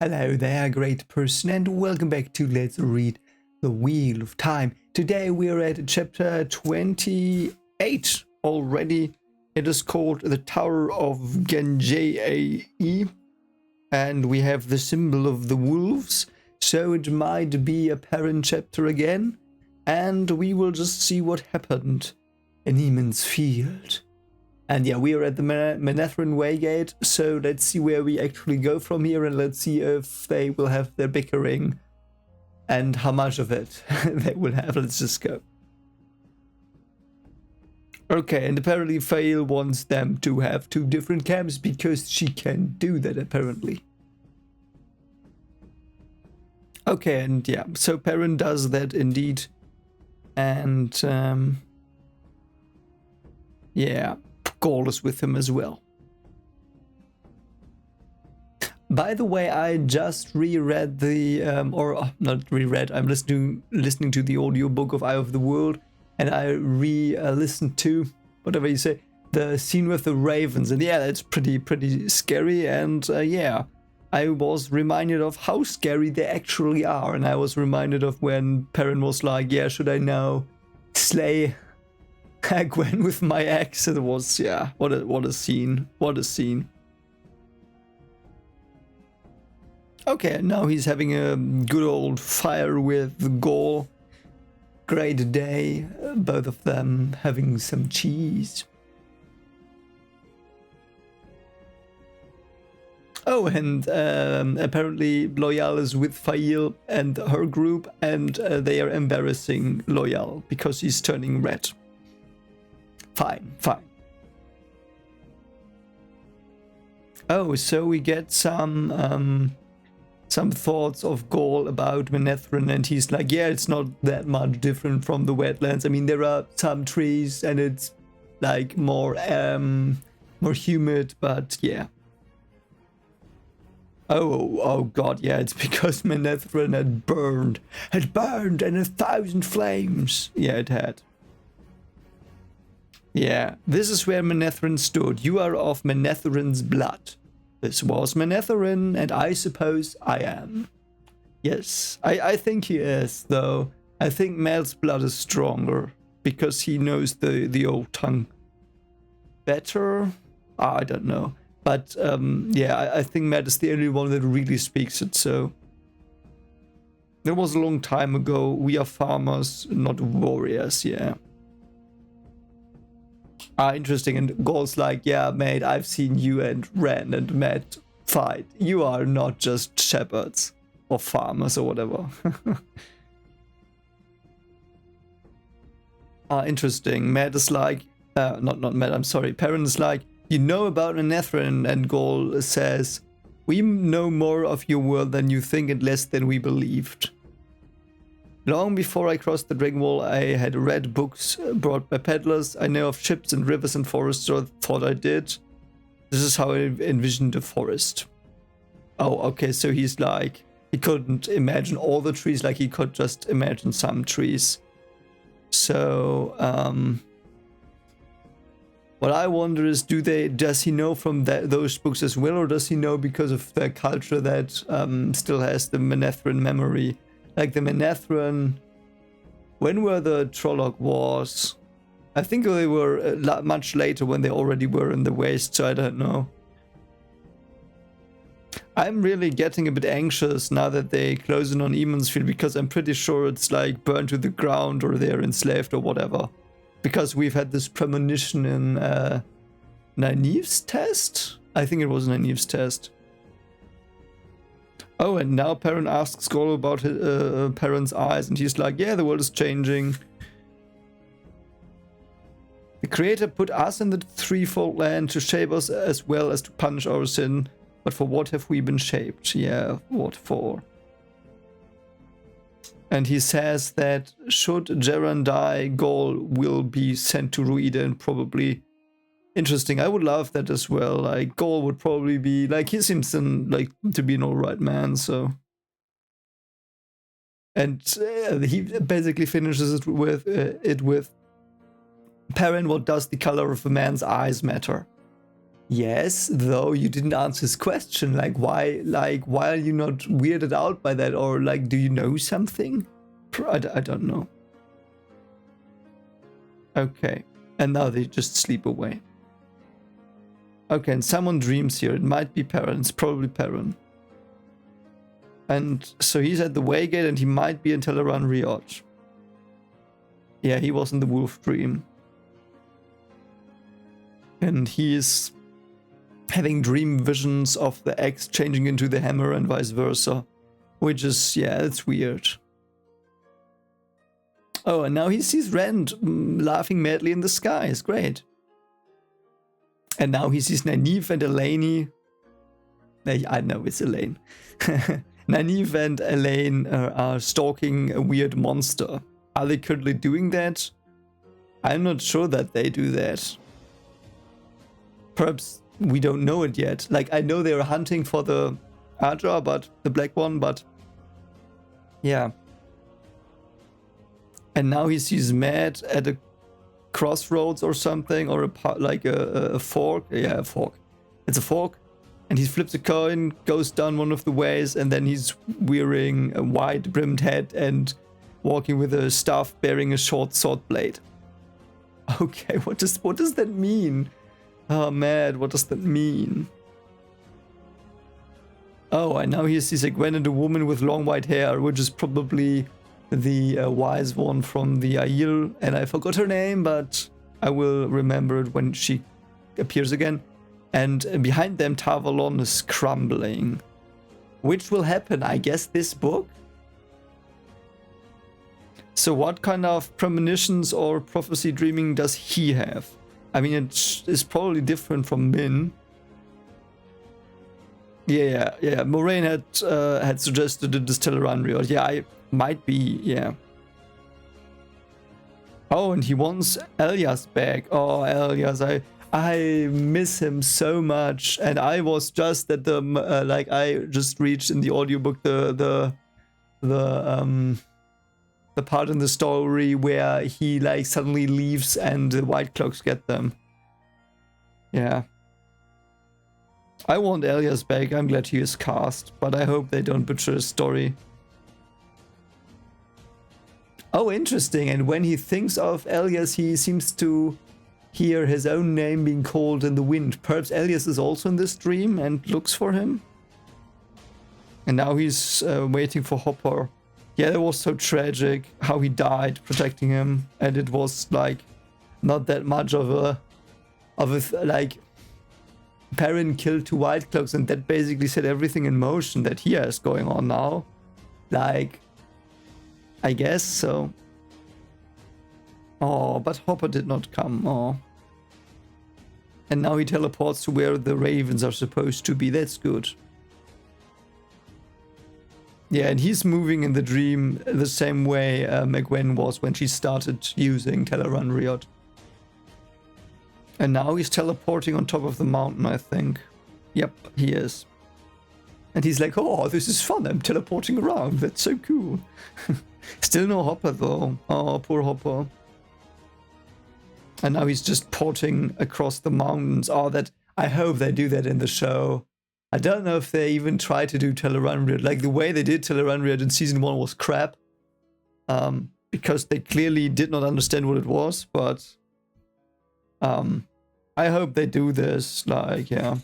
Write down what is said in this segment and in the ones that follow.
Hello there, great person, and welcome back to Let's Read the Wheel of Time. Today we're at chapter 28 already. It is called The Tower of Ch.28, and we have the symbol of the wolves, so it might be a parent chapter again, and we will just see what happened in Eamon's Field. And yeah, we are at the Manetheren Waygate, so let's see where we actually go from here, and let's see if they will have their bickering and how much of it they will have. Let's just go. Okay, and apparently Fail wants them to have two different camps because she can do that, apparently. Okay, and yeah, so Perrin does that indeed. And yeah, Gaul is with him as well. By the way, I just reread the, or not reread, I'm listening to the audiobook of Eye of the World, and I listened to, whatever you say, the scene with the ravens, and yeah, it's pretty scary, and yeah, I was reminded of how scary they actually are, and I was reminded of when Perrin was like, yeah, should I now slay Gwen with my axe? It was, yeah, what a scene. What a scene. Okay, now he's having a good old fire with Gaul. Great day, both of them having some cheese. Oh, and apparently Loyal is with Fail and her group, and they are embarrassing Loyal because he's turning red. Fine. Oh, so we get some thoughts of Gaul about Manetheren, and he's like, yeah, it's not that much different from the wetlands. I mean, there are some trees, and it's like more humid, but yeah. Oh god, yeah, it's because Manetheren had burned in 1,000 flames. Yeah, it had. Yeah, this is where Manetheren stood. You are of Manetheren's blood. This was Manetheren, and I suppose I am. Yes, I think he is, though. I think Mel's blood is stronger, because he knows the old tongue better? I don't know. But, yeah, I think Matt is the only one that really speaks it, so... That was a long time ago. We are farmers, not warriors, yeah. Interesting, and Gaul's like, yeah, mate, I've seen you and Ren and Matt fight. You are not just shepherds or farmers or whatever. Interesting. Matt is like, not Matt, I'm sorry. Perrin is like, you know about Manetheren, and Gaul says, we know more of your world than you think and less than we believed. Long before I crossed the Dragon Wall, I had read books brought by peddlers. I know of ships and rivers and forests, or thought I did. This is how I envisioned the forest. Oh, okay, so he's like, he couldn't imagine all the trees, like he could just imagine some trees. So, what I wonder is, does he know from those books as well, or does he know because of their culture that still has the Manetheren memory? Like the Manetheren, when were the Trolloc Wars? I think they were much later, when they already were in the Waste, so I don't know. I'm really getting a bit anxious now that they close in on Eamon's Field, because I'm pretty sure it's like burned to the ground or they're enslaved or whatever. Because we've had this premonition in Nynaeve's test? I think it was Nynaeve's test. Oh, and now Perrin asks Gaul about Perrin's eyes, and he's like, yeah, the world is changing. The Creator put us in the threefold land to shape us as well as to punish our sin. But for what have we been shaped? Yeah, what for? And he says that should Jaren die, Gaul will be sent to Ruida, and probably... Interesting. I would love that as well. Like, Gaul would probably be like, he seems to be an alright man, so. And he basically finishes it with Perrin, what does the color of a man's eyes matter? Yes, though you didn't answer his question. Why are you not weirded out by that? Or like, do you know something? I don't know. Okay. And now they just sleep away. Okay, and someone dreams here. It might be Perrin. It's probably Perrin. And so he's at the Waygate and he might be in Teleran Riot. Yeah, he was in the wolf dream. And he is having dream visions of the axe changing into the hammer and vice versa. Which is, yeah, it's weird. Oh, and now he sees Rand laughing madly in the sky. It's great. And now he sees Nynaeve and Eleni. I know it's Elaine. Nynaeve and Elaine are stalking a weird monster. Are they currently doing that? I'm not sure that they do that. Perhaps we don't know it yet. Like, I know they're hunting for the Aja, but the black one, but yeah. And now he sees Matt at a crossroads or something, or a fork. Yeah, a fork. It's a fork. And he flips a coin, goes down one of the ways, and then he's wearing a wide brimmed hat and walking with a staff bearing a short sword blade. Okay, what does that mean? Oh man, what does that mean? Oh, and now he sees a Gwen and a woman with long white hair, which is probably the wise one from the Aiel, and I forgot her name, but I will remember it when she appears again. And behind them, Tavalon is crumbling. Which will happen, I guess, this book? So what kind of premonitions or prophecy dreaming does he have? I mean, it is probably different from Min. Yeah. Moraine had suggested it is Teleran Riot. Yeah, I might be, yeah. Oh, and he wants Elias back. Oh, Elias, I miss him so much. And I was just at the I just reached in the audiobook the part in the story where he like suddenly leaves and the White Cloaks get them. Yeah. I want Elias back. I'm glad he is cast, but I hope they don't butcher his story. Oh, interesting. And when he thinks of Elias, he seems to hear his own name being called in the wind. Perhaps Elias is also in this dream and looks for him. And now he's waiting for Hopper. Yeah, that was so tragic how he died protecting him. And it was like not that much of a like Perrin killed 2 White Cloaks, and that basically set everything in motion that he has going on now. Like, I guess so. Oh, but Hopper did not come. Oh. And now he teleports to where the ravens are supposed to be. That's good. Yeah, and he's moving in the dream the same way Gwen was when she started using Teleran Riot. And now he's teleporting on top of the mountain, I think. Yep, he is. And he's like, oh, this is fun. I'm teleporting around. That's so cool. Still no Hopper, though. Oh, poor Hopper. And now he's just porting across the mountains. Oh, that I hope they do that in the show. I don't know if they even try to do Teleran Riot. Like, the way they did Teleran Riot in season 1 was crap. Because they clearly did not understand what it was, but I hope they do this, like, yeah.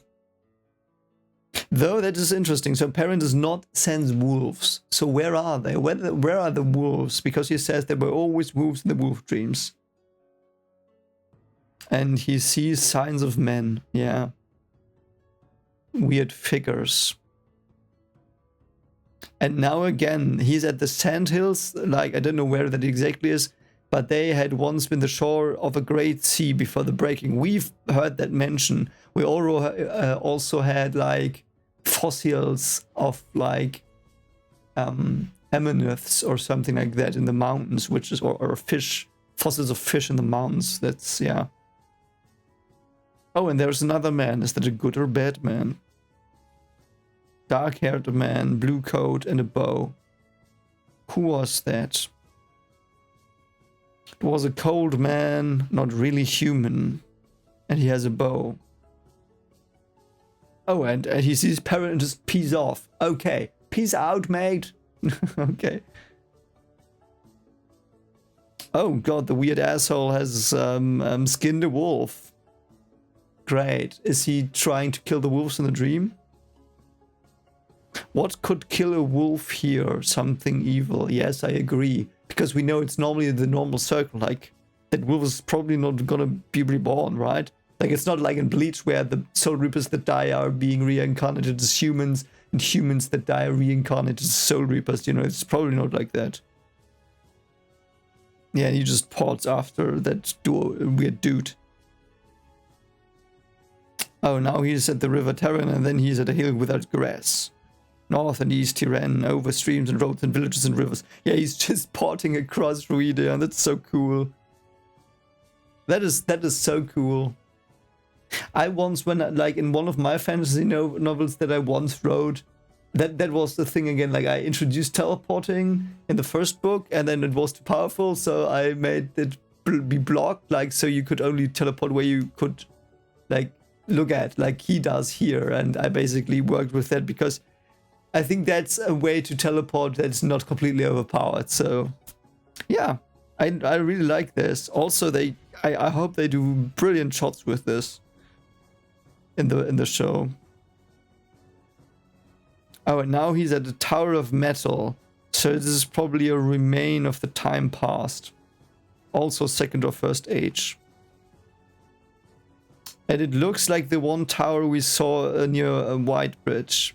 Though that is interesting. So Perrin does not sense wolves. So where are they? Where are the wolves? Because he says there were always wolves in the wolf dreams. And he sees signs of men, yeah. Weird figures. And now again, he's at the Sandhills, like, I don't know where that exactly is, but they had once been the shore of a great sea before the breaking. We've heard that mention. We also had, like, fossils of, like, ammoniths or something like that in the mountains, which is, or fish, fossils of fish in the mountains. That's, yeah. Oh, and there's another man. Is that a good or bad man? Dark-haired man, blue coat, and a bow. Who was that? It was a cold man, not really human. And he has a bow. Oh, and he sees Perrin and just peace off. Okay, peace out, mate. Okay. Oh god, the weird asshole has skinned a wolf. Great. Is he trying to kill the wolves in the dream? What could kill a wolf here? Something evil. Yes, I agree. Because we know it's normally the normal circle, like that wolf is probably not gonna be reborn, right? Like it's not like in Bleach where the Soul Reapers that die are being reincarnated as humans and humans that die are reincarnated as Soul Reapers, you know, it's probably not like that. Yeah, and he just pods after that weird dude. Oh, now he's at the River Terran and then he's at a hill without grass. North and east he ran over streams and roads and villages and rivers. Yeah, he's just porting across Ruida, and that's so cool. That is so cool. I once, like in one of my fantasy novels that I once wrote, that was the thing again, like I introduced teleporting in the first book and then it was too powerful, so I made it be blocked, like so you could only teleport where you could like look at, like he does here, and I basically worked with that because I think that's a way to teleport that's not completely overpowered. So yeah, I really like this. Also, I hope they do brilliant shots with this in the show. Oh, and now he's at the Tower of Metal. So this is probably a remain of the time past. Also second or first age. And it looks like the one tower we saw near a White Bridge,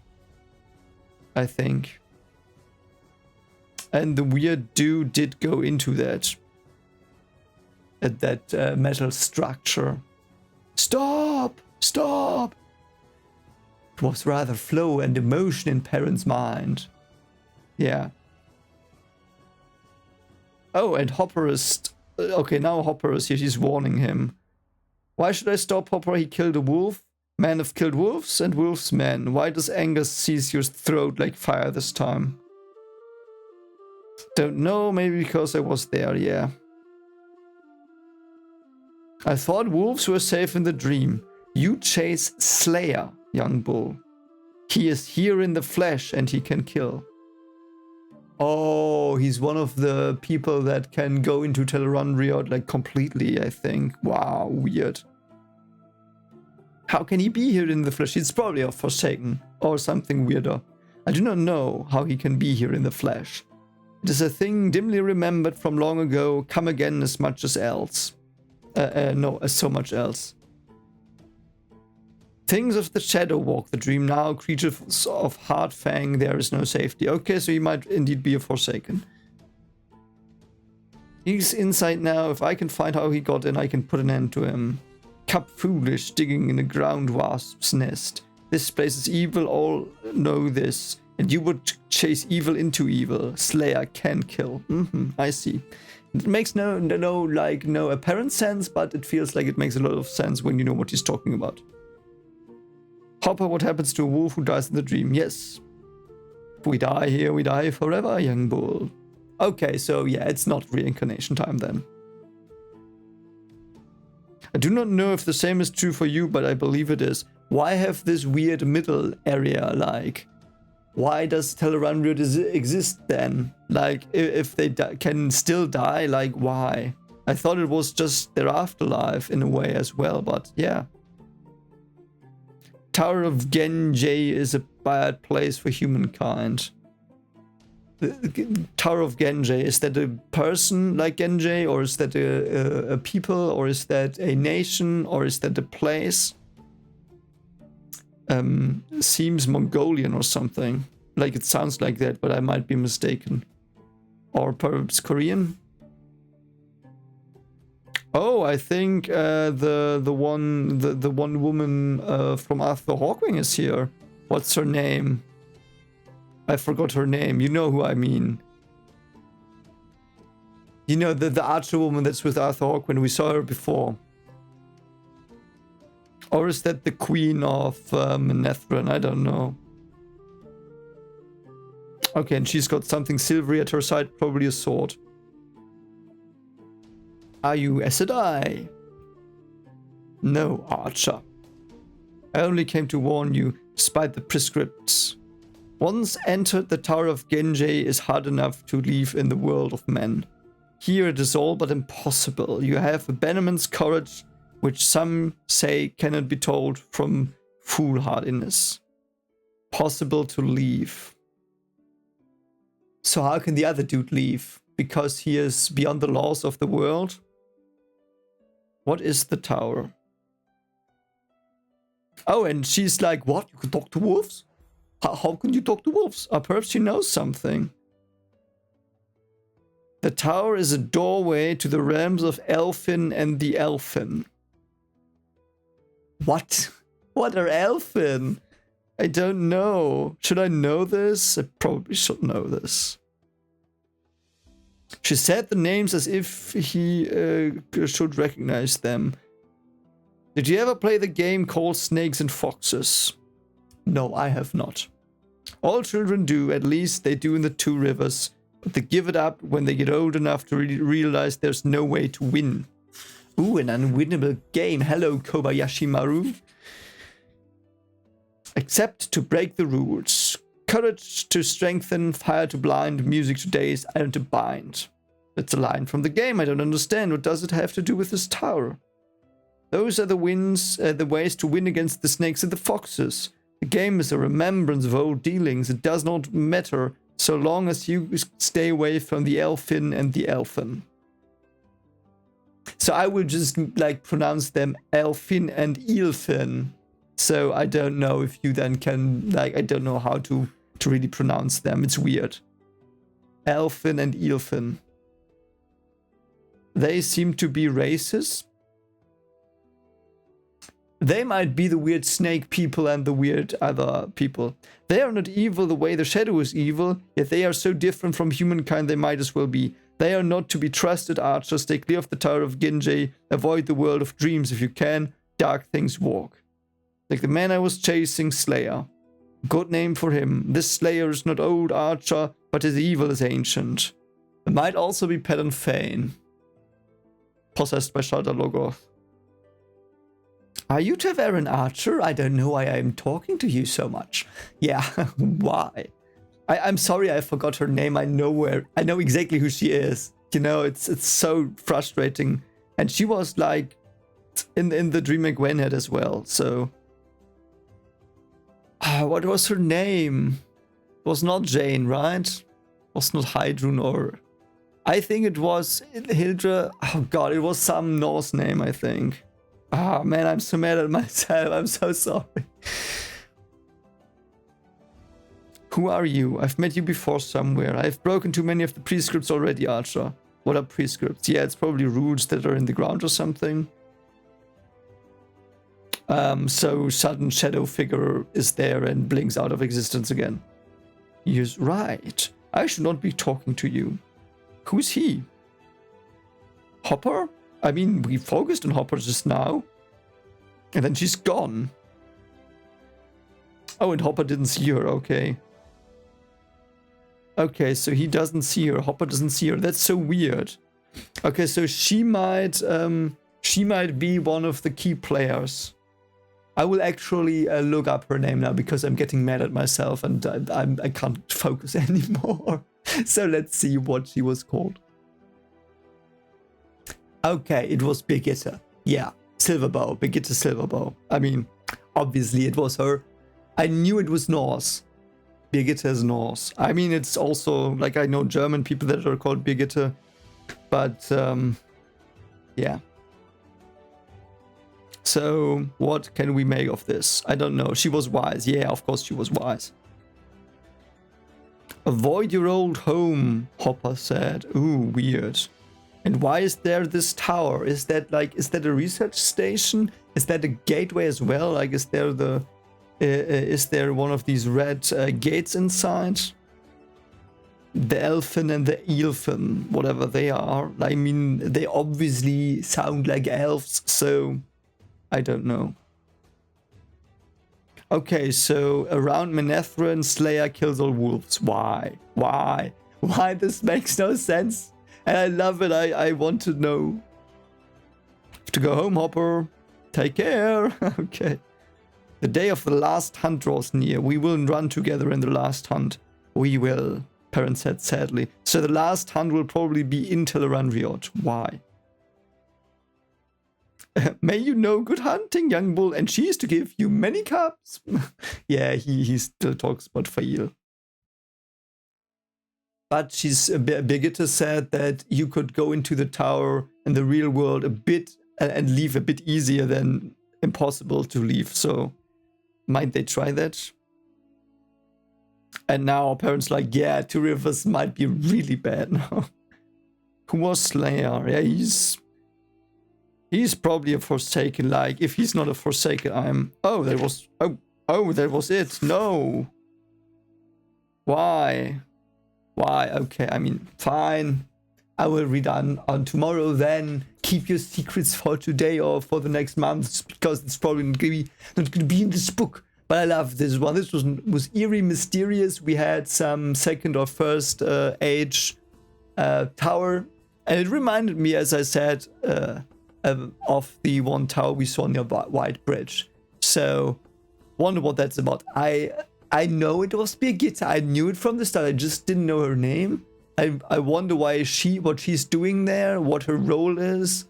I think. And the weird dude did go into that. At that metal structure. Stop! Stop! It was rather flow and emotion in Perrin's mind. Yeah. Oh, and Hopper is... okay, now Hopper is here. She's warning him. Why should I stop Hopper? He killed a wolf. Men have killed wolves and wolves men. Why does anger seize your throat like fire this time? Don't know, maybe because I was there, yeah. I thought wolves were safe in the dream. You chase Slayer, young bull. He is here in the flesh and he can kill. Oh, he's one of the people that can go into Tel'aran'rhiod like completely, I think. Wow, weird. How can he be here in the flesh? He's probably a Forsaken or something weirder. I do not know how he can be here in the flesh. It is a thing dimly remembered from long ago, come again as much as else. No, as so much else. Things of the shadow walk the dream now, creatures of hard fang, there is no safety. Okay, so he might indeed be a Forsaken. He's inside now. If I can find how he got in, I can put an end to him. Cup foolish, digging in a ground wasp's nest. This place is evil, all know this. And you would chase evil into evil. Slayer can kill. I see. It makes no apparent sense, but it feels like it makes a lot of sense when you know what he's talking about. Hopper, what happens to a wolf who dies in the dream? Yes. If we die here, we die forever, young bull. Okay, so yeah, it's not reincarnation time then. I do not know if the same is true for you, but I believe it is. Why have this weird middle area, like? Why does Tel'aran'rhiod exist then? Like, if they can still die, like, why? I thought it was just their afterlife in a way as well, but yeah. Tower of Genji is a bad place for humankind. The Tower of Genji, is that a person like Genji, or is that a people, or is that a nation, or is that a place? Seems Mongolian or something. Like, it sounds like that, but I might be mistaken. Or perhaps Korean? Oh, I think the one woman from Arthur Hawkwing is here. What's her name? I forgot her name. You know who I mean. You know, the archer woman that's with Arthur Hawkwing. We saw her before. Or is that the queen of Nethrin? I don't know. Okay, and she's got something silvery at her side, probably a sword. Are you Aes Sedai? No, archer. I only came to warn you, despite the prescripts. Once entered, the Tower of Genji is hard enough to leave in the world of men. Here it is all but impossible. You have a Bannerman's courage, which some say cannot be told from foolhardiness. Possible to leave. So how can the other dude leave? Because he is beyond the laws of the world? What is the tower? Oh, and she's like, what? You can talk to wolves? How can you talk to wolves? Perhaps she knows something. The tower is a doorway to the realms of Elfin and the Elfin. What? What are Elfin? I don't know. Should I know this? I probably should know this. She said the names as if he should recognize them. Did you ever play the game called Snakes and Foxes? No, I have not. All children do, at least they do in the Two Rivers, but they give it up when they get old enough to really realize there's no way to win. Ooh, an unwinnable game. Hello, Kobayashi Maru. Except to break the rules. Courage to strengthen, fire to blind, music to daze, iron to bind. That's a line from the game. I don't understand. What does it have to do with this tower? Those are the ways to win against the snakes and the foxes. The game is a remembrance of old dealings. It does not matter so long as you stay away from the Elfin and the Elfin. So I will just like pronounce them Elfin and Elfin. So I don't know if you then can, like, I don't know how to really pronounce them. It's weird. Elfin and Elfin. They seem to be races. They might be the weird snake people and the weird other people. They are not evil the way the shadow is evil, yet they are so different from humankind they might as well be. They are not to be trusted archers. Stay clear of the Tower of Genji. Avoid the world of dreams if you can. Dark things walk. Like the man I was chasing, Slayer. Good name for him. This Slayer is not old archer, but his evil is ancient. It might also be Pattern Fane. Possessed by Shalda Logoth. Are you Taveran Archer? I don't know why I'm talking to you so much. Yeah, why? I'm sorry I forgot her name. I know exactly who she is. You know, it's so frustrating. And she was like in the Dream Gwen head as well, so. What was her name? It was not Jane, right? It was not Heidrun or... I think it was Hildra. Oh god, it was some Norse name, I think. Ah, man, I'm so mad at myself. I'm so sorry. Who are you? I've met you before somewhere. I've broken too many of the prescripts already, Archer. What are prescripts? Yeah, it's probably rules that are in the ground or something. So sudden shadow figure is there and blinks out of existence again. He's right. I should not be talking to you. Who's he? Hopper? I mean, we focused on Hopper just now. And then she's gone. Oh, and Hopper didn't see her, okay. Okay, so he doesn't see her. Hopper doesn't see her. That's so weird. Okay, so she might be one of the key players. I will actually look up her name now because I'm getting mad at myself and I can't focus anymore. So let's see what she was called. Okay, it was Birgitte. Yeah, Silverbow, Birgitte Silverbow. I mean, obviously it was her. I knew it was Norse. Birgitte is Norse. I mean, it's also, like, I know German people that are called Birgitte. But, yeah. So, what can we make of this? I don't know. She was wise. Yeah, of course she was wise. Avoid your old home, Hopper said. Ooh, weird. And why is there this tower? Is that a research station? Is that a gateway as well? Like, is there one of these red gates inside? The Elfin and the Elfin, whatever they are. I mean, they obviously sound like elves, so I don't know. Okay, so around Manetheren, Slayer kills all wolves. Why? Why? Why? This makes no sense. And I love it. I want to know. Have to go home, Hopper. Take care. Okay. The day of the last hunt draws near. We will run together in the last hunt. We will, Parent said sadly. So the last hunt will probably be in Teleranriot. Why? May you know good hunting, young bull, and cheese to give you many cubs. Yeah, he still talks about Fail. But Birgitte said that you could go into the tower in the real world a bit and leave a bit easier than impossible to leave. So might they try that? And now our parents like, yeah, Two Rivers might be really bad now. Who was Slayer? Yeah, he's probably a Forsaken. Like, if he's not a Forsaken, I'm... Oh, that was... Oh, that was it. No. Why? Why? Okay, I mean, fine. I will read on tomorrow then. Keep your secrets for today or for the next month, because it's probably not going to be in this book. But I love this one. This was eerie, mysterious. We had some second or first age tower. And it reminded me, as I said, of the one tower we saw near White Bridge. So, wonder what that's about. I know it was Birgitte. I knew it from the start. I just didn't know her name. I wonder what she's doing there, what her role is.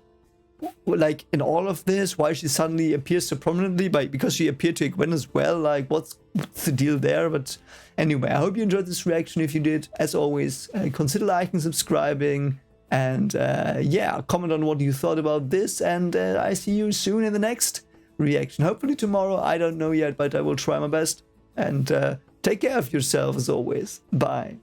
Like, in all of this, why she suddenly appears so prominently, because she appeared to Egwene as well. Like, what's the deal there? But anyway, I hope you enjoyed this reaction. If you did, as always, consider liking, subscribing, and yeah, comment on what you thought about this. And I see you soon in the next reaction. Hopefully tomorrow. I don't know yet, but I will try my best. And take care of yourself as always. Bye.